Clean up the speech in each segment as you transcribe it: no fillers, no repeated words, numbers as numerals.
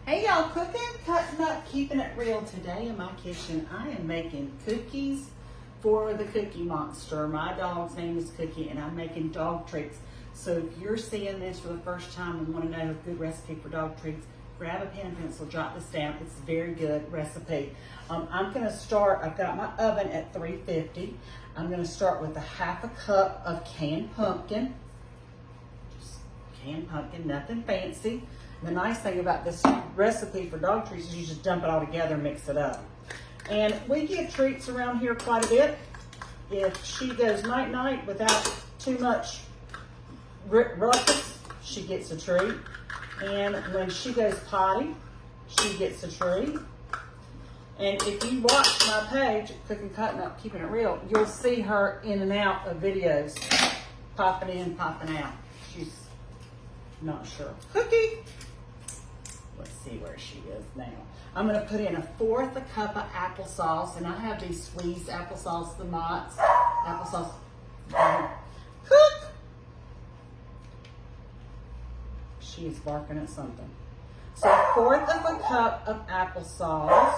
Hey y'all, cooking, cutting up, keeping it real. Today in my kitchen, I am making cookies for the Cookie Monster. My dog's name is Cookie, and I'm making dog treats. So if you're seeing this for the first time and want to know a good recipe for dog treats, grab a pen and pencil, jot this down. It's a very good recipe. I'm going to start, I've got my oven at 350. I'm going to start with a half a cup of canned pumpkin. Just canned pumpkin, nothing fancy. The nice thing about this recipe for dog treats is you just dump it all together and mix it up. And we give treats around here quite a bit. If she goes night-night without too much ruckus, she gets a treat. And when she goes potty, she gets a treat. And if you watch my page, Cooking, Cutting Up, Keeping It Real, you'll see her in and out of videos, popping in, popping out. She's not sure. Cookie! Let's see where she is now. I'm going to put in 1/4 cup of applesauce, and I have these squeezed applesauce, the Mott's applesauce. Cook! She is barking at something. So 1/4 cup of applesauce.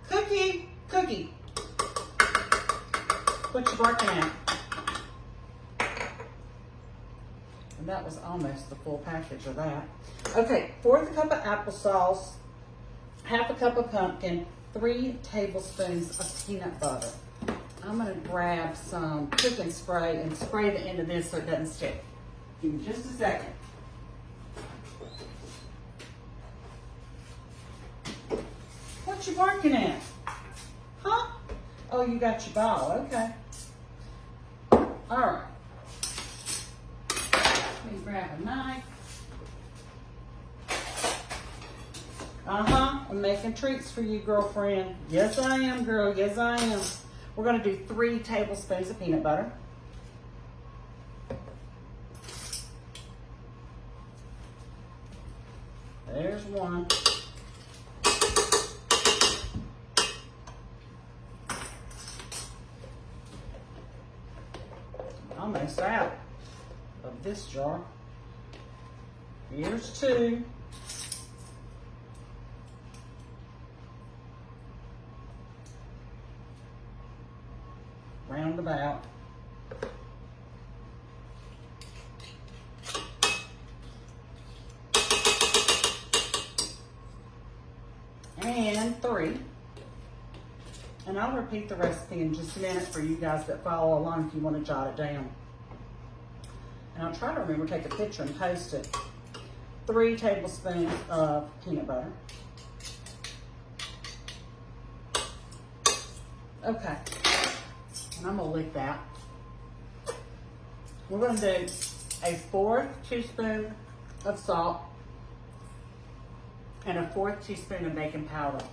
Cookie, Cookie. What you barking at? And that was almost the full package of that. Okay, 1/4 cup of applesauce, 1/2 cup of pumpkin, 3 tablespoons of peanut butter. I'm gonna grab some cooking spray and spray the end of this so it doesn't stick. Give me just a second. What you barking at? Huh? Oh, you got your ball, okay. All right. Let me grab a knife. I'm making treats for you, girlfriend. Yes, I am, girl. Yes, I am. We're going to do 3 tablespoons of peanut butter. There's 1. Almost out of this jar. Here's 2. Roundabout. And 3. And I'll repeat the recipe in just a minute for you guys that follow along if you want to jot it down. And I'll try to remember to take a picture and post it. 3 tablespoons of peanut butter. Okay. And I'm going to lick that. We're going to do a 1/4 teaspoon of salt and a 1/4 teaspoon of baking powder.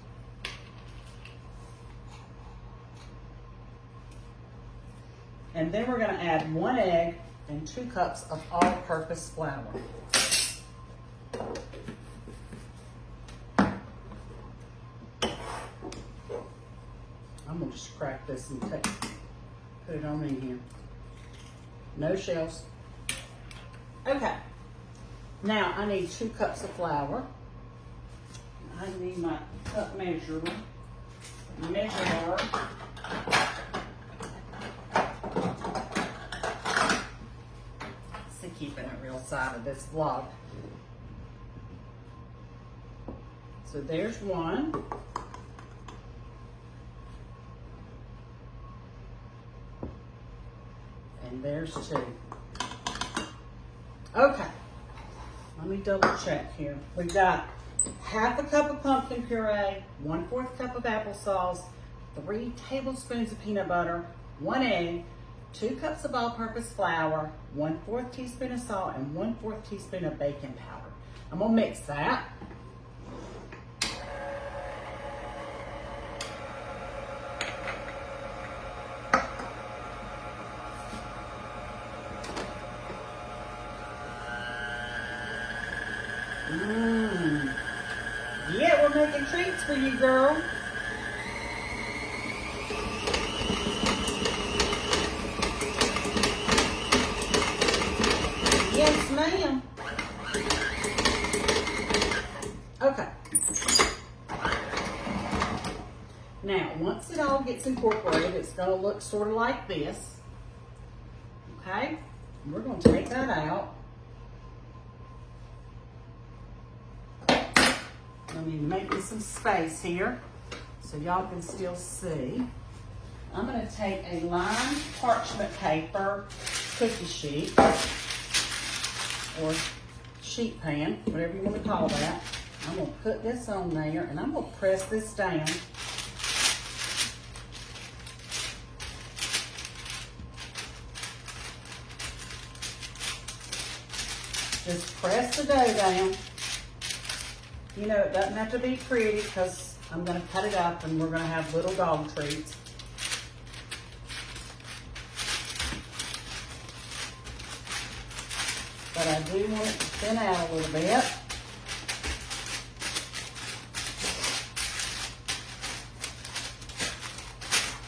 And then we're going to add 1 egg and 2 cups of all-purpose flour. I'm going to just crack this and put it on in here. No shells. Okay. Now I need 2 cups of flour. I need my cup measure. See, keeping it real side of this vlog. So there's 1. And there's 2. Okay, let me double check here. We've got 1/2 cup of pumpkin puree, 1/4 cup of applesauce, 3 tablespoons of peanut butter, 1 egg, 2 cups of all-purpose flour, 1/4 teaspoon of salt, and 1/4 teaspoon of baking powder. I'm gonna mix that. Yeah, we're making treats for you, girl. Yes, ma'am. Okay. Now, once it all gets incorporated, it's going to look sort of like this. Okay? We're going to take that out. I need to make me some space here so y'all can still see. I'm going to take a lined parchment paper cookie sheet or sheet pan, whatever you want to call that. I'm going to put this on there and I'm going to press this down. Just press the dough down. You know, it doesn't have to be pretty because I'm going to cut it up and we're going to have little dog treats. But I do want it to thin out a little bit.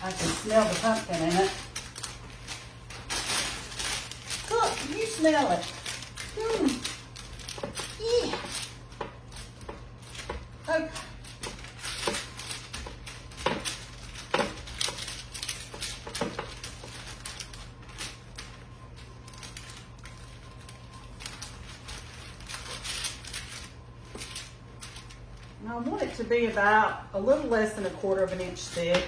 I can smell the pumpkin in it. Look, you smell it. Yeah. Okay. And I want it to be about a little less than 1/4 of an inch thick.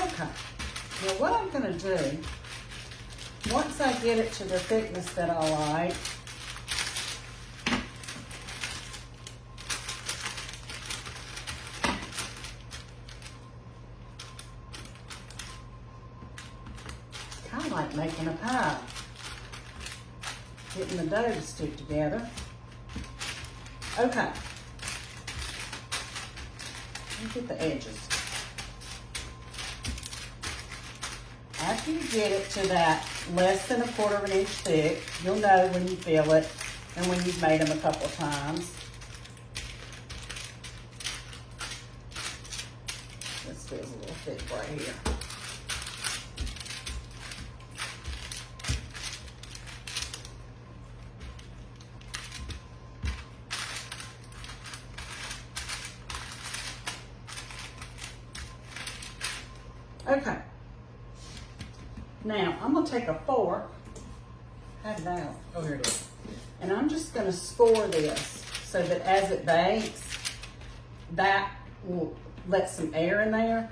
Okay, now what I'm going to do, once I get it to the thickness that I like, it's kind of like making a pie, getting the dough to stick together. Okay, let me get the edges. After you get it to that less than 1/4 of an inch thick, you'll know when you feel it and when you've made them a couple of times. This feels a little thick right here. Okay. Now, I'm going to take a fork, have it out, oh here it is, and I'm just going to score this so that as it bakes, that will let some air in there.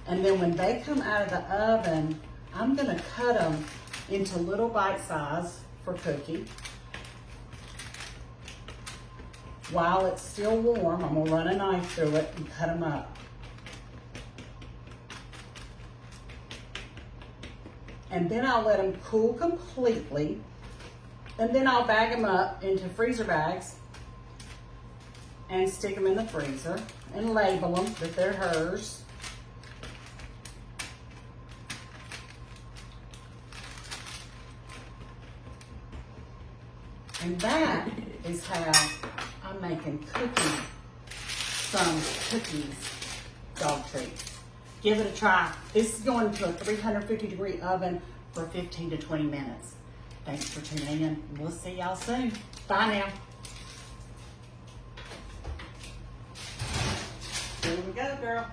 And then when they come out of the oven, I'm going to cut them into little bite size for cookie. While it's still warm, I'm going to run a knife through it and cut them up. And then I'll let them cool completely. And then I'll bag them up into freezer bags and stick them in the freezer and label them that they're hers. And that is how I'm making some cookies dog treats. Give it a try. This is going to a 350-degree oven for 15 to 20 minutes. Thanks for tuning in. We'll see y'all soon. Bye now. Here we go, girl.